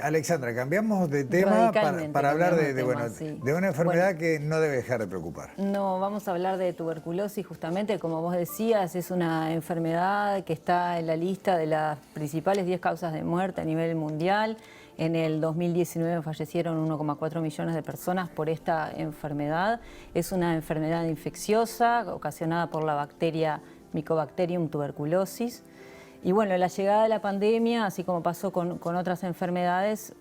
Alexandra, cambiamos de tema para hablar de una enfermedad que no debe dejar de preocupar. No, vamos a hablar de tuberculosis justamente, como vos decías, es una enfermedad que está en la lista de las principales 10 causas de muerte a nivel mundial. En el 2019 fallecieron 1,4 millones de personas por esta enfermedad. Es una enfermedad infecciosa ocasionada por la bacteria Mycobacterium tuberculosis. Y bueno, la llegada de la pandemia, así como pasó con otras enfermedades,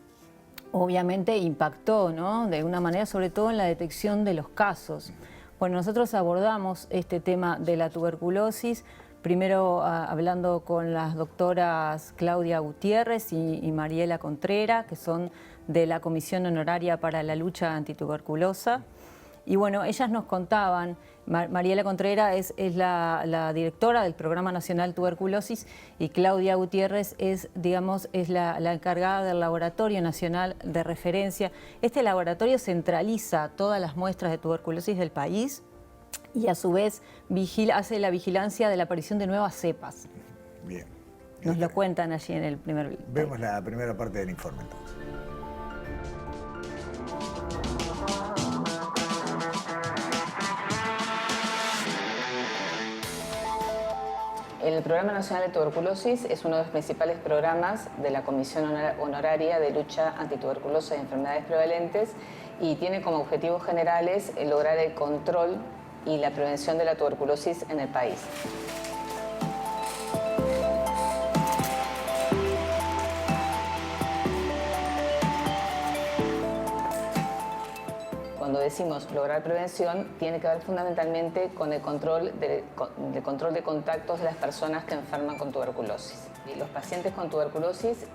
obviamente impactó, ¿no?, de una manera, sobre todo en la detección de los casos. Bueno, nosotros abordamos este tema de la tuberculosis, primero hablando con las doctoras Claudia Gutiérrez y Mariela Contreras, que son de la Comisión Honoraria para la Lucha Antituberculosa. Y bueno, ellas nos contaban, Mariela Contreras es la directora del Programa Nacional Tuberculosis y Claudia Gutiérrez es, digamos, la encargada del Laboratorio Nacional de Referencia. Este laboratorio centraliza todas las muestras de tuberculosis del país y a su vez hace la vigilancia de la aparición de nuevas cepas. Bien. Nos lo cuentan allí en el primer... Vemos la primera parte del informe entonces. El Programa Nacional de Tuberculosis es uno de los principales programas de la Comisión Honoraria de Lucha Antituberculosa y Enfermedades Prevalentes y tiene como objetivos generales lograr el control y la prevención de la tuberculosis en el país. Cuando decimos lograr prevención, tiene que ver fundamentalmente con el control de contactos de las personas que enferman con tuberculosis. Y los pacientes con tuberculosis,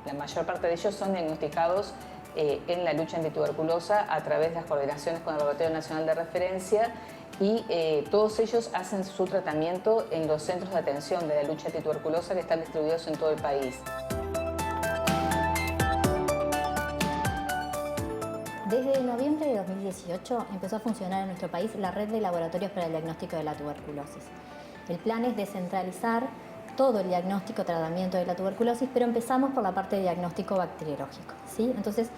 la mayor parte de ellos son diagnosticados en la lucha antituberculosa a través de las coordinaciones con el Laboratorio Nacional de Referencia y todos ellos hacen su tratamiento en los centros de atención de la lucha antituberculosa que están distribuidos en todo el país. Desde noviembre de 2018 empezó a funcionar en nuestro país la red de laboratorios para el diagnóstico de la tuberculosis. El plan es descentralizar todo el diagnóstico, tratamiento de la tuberculosis, pero empezamos por la parte de diagnóstico bacteriológico, ¿sí? Entonces,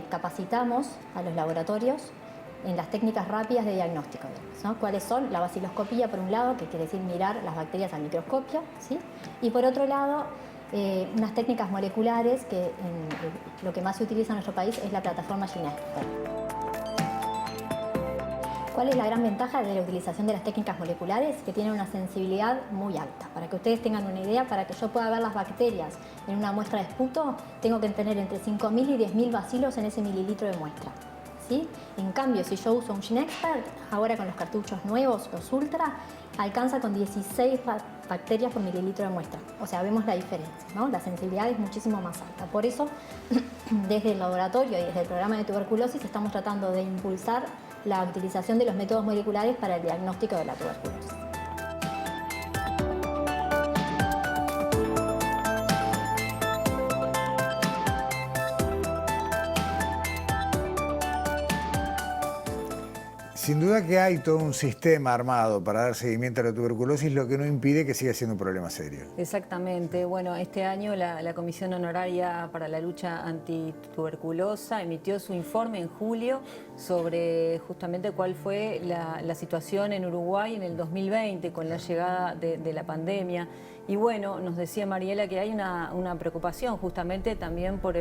capacitamos a los laboratorios en las técnicas rápidas de diagnóstico, ¿no? ¿Cuáles son? La baciloscopía, por un lado, que quiere decir mirar las bacterias al microscopio, ¿sí? Y por otro lado, unas técnicas moleculares que lo que más se utiliza en nuestro país es la plataforma GeneXpert. ¿Cuál es la gran ventaja de la utilización de las técnicas moleculares? Que tienen una sensibilidad muy alta. Para que ustedes tengan una idea, para que yo pueda ver las bacterias en una muestra de esputo, tengo que tener entre 5.000 y 10.000 bacilos en ese mililitro de muestra, ¿sí? En cambio, si yo uso un GeneXpert, ahora con los cartuchos nuevos, los Ultra, alcanza con 16 bacterias por mililitro de muestra. O sea, vemos la diferencia, ¿no? La sensibilidad es muchísimo más alta. Por eso, desde el laboratorio y desde el programa de tuberculosis, estamos tratando de impulsar la utilización de los métodos moleculares para el diagnóstico de la tuberculosis. Sin duda que hay todo un sistema armado para dar seguimiento a la tuberculosis, lo que no impide que siga siendo un problema serio. Exactamente. Bueno, este año la Comisión Honoraria para la Lucha Antituberculosa emitió su informe en julio sobre justamente cuál fue la situación en Uruguay en el 2020 con la llegada de la pandemia. Y bueno, nos decía Mariela que hay una preocupación justamente también por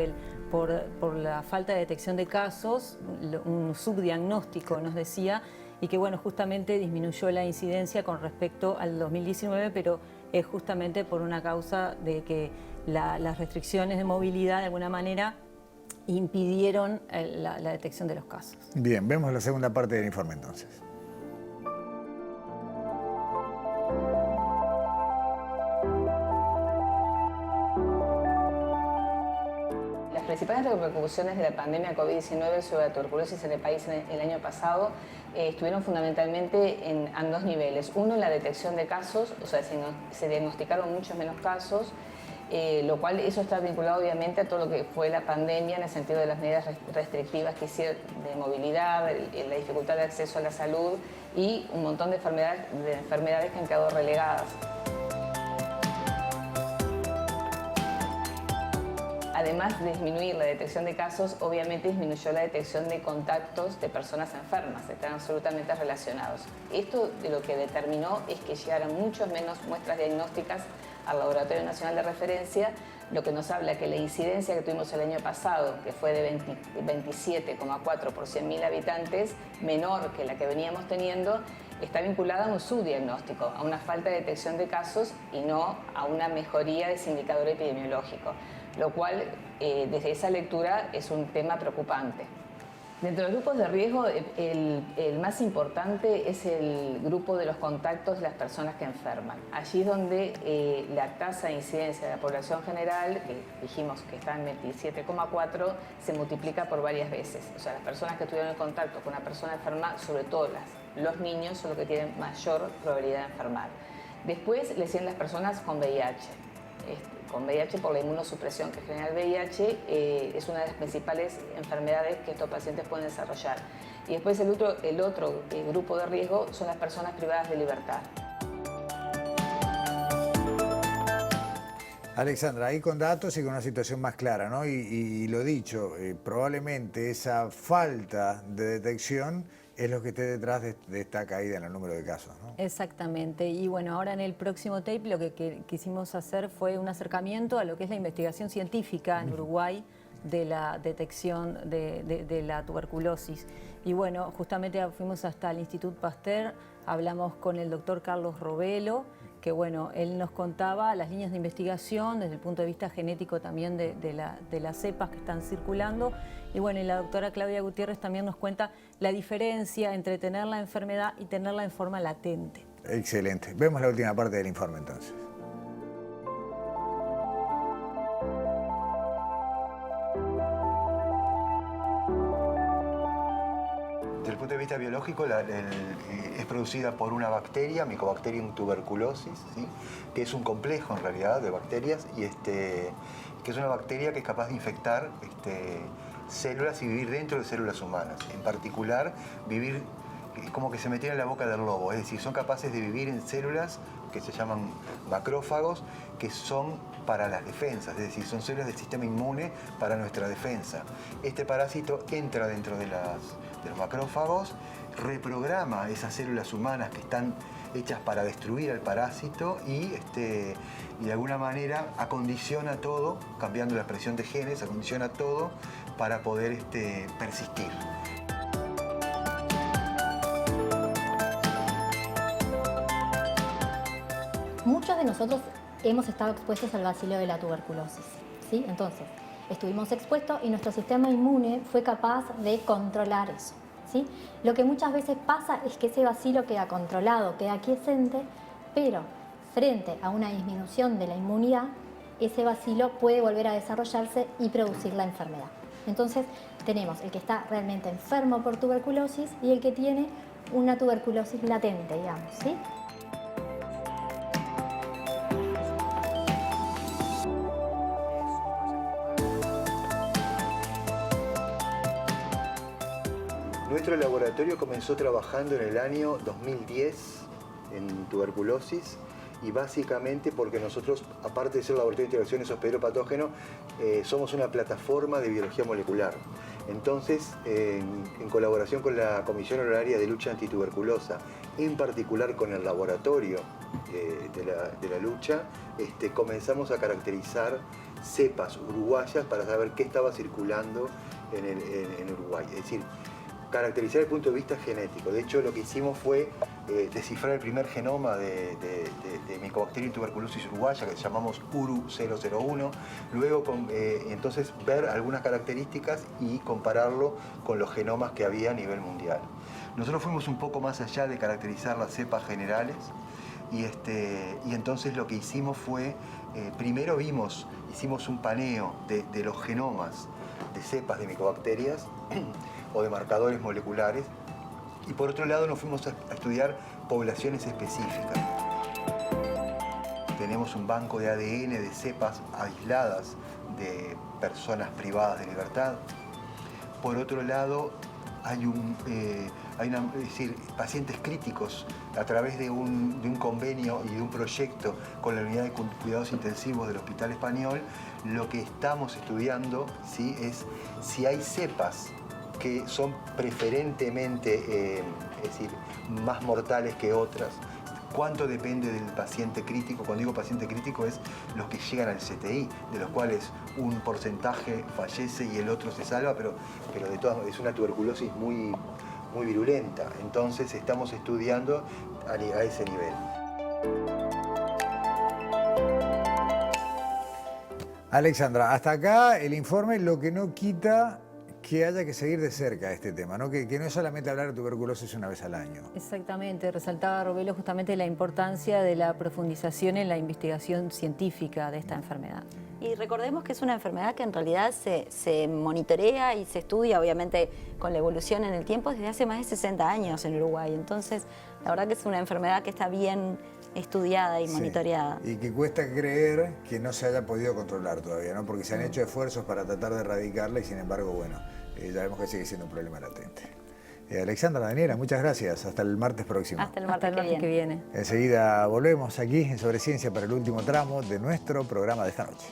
la falta de detección de casos, un subdiagnóstico nos decía, y que bueno, justamente disminuyó la incidencia con respecto al 2019, pero es justamente por una causa de que las restricciones de movilidad de alguna manera impidieron la detección de los casos. Bien, vemos la segunda parte del informe entonces. Las principales repercusiones de la pandemia COVID-19 sobre la tuberculosis en el país el año pasado estuvieron fundamentalmente en dos niveles. Uno, en la detección de casos, o sea, se diagnosticaron muchos menos casos, lo cual eso está vinculado obviamente a todo lo que fue la pandemia en el sentido de las medidas restrictivas que hicieron de movilidad, la dificultad de acceso a la salud y un montón de enfermedades que han quedado relegadas. Además de disminuir la detección de casos, obviamente disminuyó la detección de contactos de personas enfermas, están absolutamente relacionados. Esto de lo que determinó es que llegaran muchas menos muestras diagnósticas al Laboratorio Nacional de Referencia, lo que nos habla que la incidencia que tuvimos el año pasado, que fue de 27,4 por 100.000 habitantes, menor que la que veníamos teniendo, está vinculada a un subdiagnóstico, a una falta de detección de casos y no a una mejoría de ese indicador epidemiológico, lo cual desde esa lectura es un tema preocupante. Dentro de los grupos de riesgo, el más importante es el grupo de los contactos de las personas que enferman. Allí es donde la tasa de incidencia de la población general, que dijimos que está en 27,4, se multiplica por varias veces. O sea, las personas que tuvieron el contacto con una persona enferma, sobre todo los niños, son los que tienen mayor probabilidad de enfermar. Después le siguen las personas con VIH. Con VIH por la inmunosupresión que genera el VIH, es una de las principales enfermedades que estos pacientes pueden desarrollar. Y después el otro grupo de riesgo son las personas privadas de libertad. Alexandra, ahí con datos y con una situación más clara, ¿no? Y lo dicho, probablemente esa falta de detección es lo que esté detrás de esta caída en el número de casos, ¿no? Exactamente. Y bueno, ahora en el próximo tape lo que quisimos hacer fue un acercamiento a lo que es la investigación científica en Uruguay de la detección de la tuberculosis. Y bueno, justamente fuimos hasta el Instituto Pasteur, hablamos con el doctor Carlos Robelo, que bueno, él nos contaba las líneas de investigación desde el punto de vista genético también de las cepas que están circulando. Y bueno, y la doctora Claudia Gutiérrez también nos cuenta la diferencia entre tener la enfermedad y tenerla en forma latente. Excelente. Vemos la última parte del informe entonces. Desde el punto de vista biológico, es producida por una bacteria, Mycobacterium tuberculosis, ¿sí? Que es un complejo en realidad de bacterias y que es una bacteria que es capaz de infectar células y vivir dentro de células humanas. En particular, vivir es como que se metiera en la boca del lobo, es decir, son capaces de vivir en células que se llaman macrófagos, que son para las defensas, es decir, son células del sistema inmune para nuestra defensa. Este parásito entra dentro de los macrófagos, reprograma esas células humanas que están hechas para destruir al parásito y de alguna manera acondiciona todo, cambiando la expresión de genes, acondiciona todo para poder persistir. Muchos de nosotros hemos estado expuestos al bacilo de la tuberculosis, ¿sí? Entonces, estuvimos expuestos y nuestro sistema inmune fue capaz de controlar eso, ¿sí? Lo que muchas veces pasa es que ese bacilo queda controlado, queda quiescente, pero frente a una disminución de la inmunidad, ese bacilo puede volver a desarrollarse y producir la enfermedad. Entonces, tenemos el que está realmente enfermo por tuberculosis y el que tiene una tuberculosis latente, digamos, ¿sí? Nuestro laboratorio comenzó trabajando en el año 2010 en tuberculosis y básicamente porque nosotros, aparte de ser laboratorio de interacciones hospedero-patógeno, somos una plataforma de biología molecular. Entonces, en colaboración con la Comisión Honoraria de Lucha Antituberculosa, en particular con el laboratorio de la lucha, comenzamos a caracterizar cepas uruguayas para saber qué estaba circulando en Uruguay. Es decir, caracterizar el punto de vista genético. De hecho, lo que hicimos fue descifrar el primer genoma de Mycobacterium tuberculosis uruguaya, que llamamos URU001. Luego, entonces, ver algunas características y compararlo con los genomas que había a nivel mundial. Nosotros fuimos un poco más allá de caracterizar las cepas generales y entonces lo que hicimos fue, primero hicimos un paneo de los genomas de cepas de micobacterias o de marcadores moleculares, y por otro lado nos fuimos a estudiar poblaciones específicas. Tenemos un banco de ADN de cepas aisladas de personas privadas de libertad. Por otro lado, hay es decir, pacientes críticos a través de un convenio y de un proyecto con la unidad de cuidados intensivos del Hospital Español. Lo que estamos estudiando, ¿sí?, es si hay cepas que son preferentemente, es decir, más mortales que otras. ¿Cuánto depende del paciente crítico? Cuando digo paciente crítico es los que llegan al CTI, de los cuales un porcentaje fallece y el otro se salva, pero de todas maneras es una tuberculosis muy virulenta. Entonces estamos estudiando a ese nivel. Alexandra, hasta acá el informe, lo que no quita que haya que seguir de cerca este tema, ¿no? Que no es solamente hablar de tuberculosis una vez al año. Exactamente, resaltaba Robelo justamente la importancia de la profundización en la investigación científica de esta enfermedad. Y recordemos que es una enfermedad que en realidad se monitorea y se estudia, obviamente, con la evolución en el tiempo desde hace más de 60 años en Uruguay. Entonces, la verdad que es una enfermedad que está bien estudiada y monitoreada. Y que cuesta creer que no se haya podido controlar todavía, ¿no? Porque se han hecho esfuerzos para tratar de erradicarla y sin embargo, bueno, ya vemos que sigue siendo un problema latente. Alexandra, Daniela, muchas gracias. Hasta el martes próximo. Hasta el martes que viene. Enseguida volvemos aquí en Sobre Ciencia para el último tramo de nuestro programa de esta noche.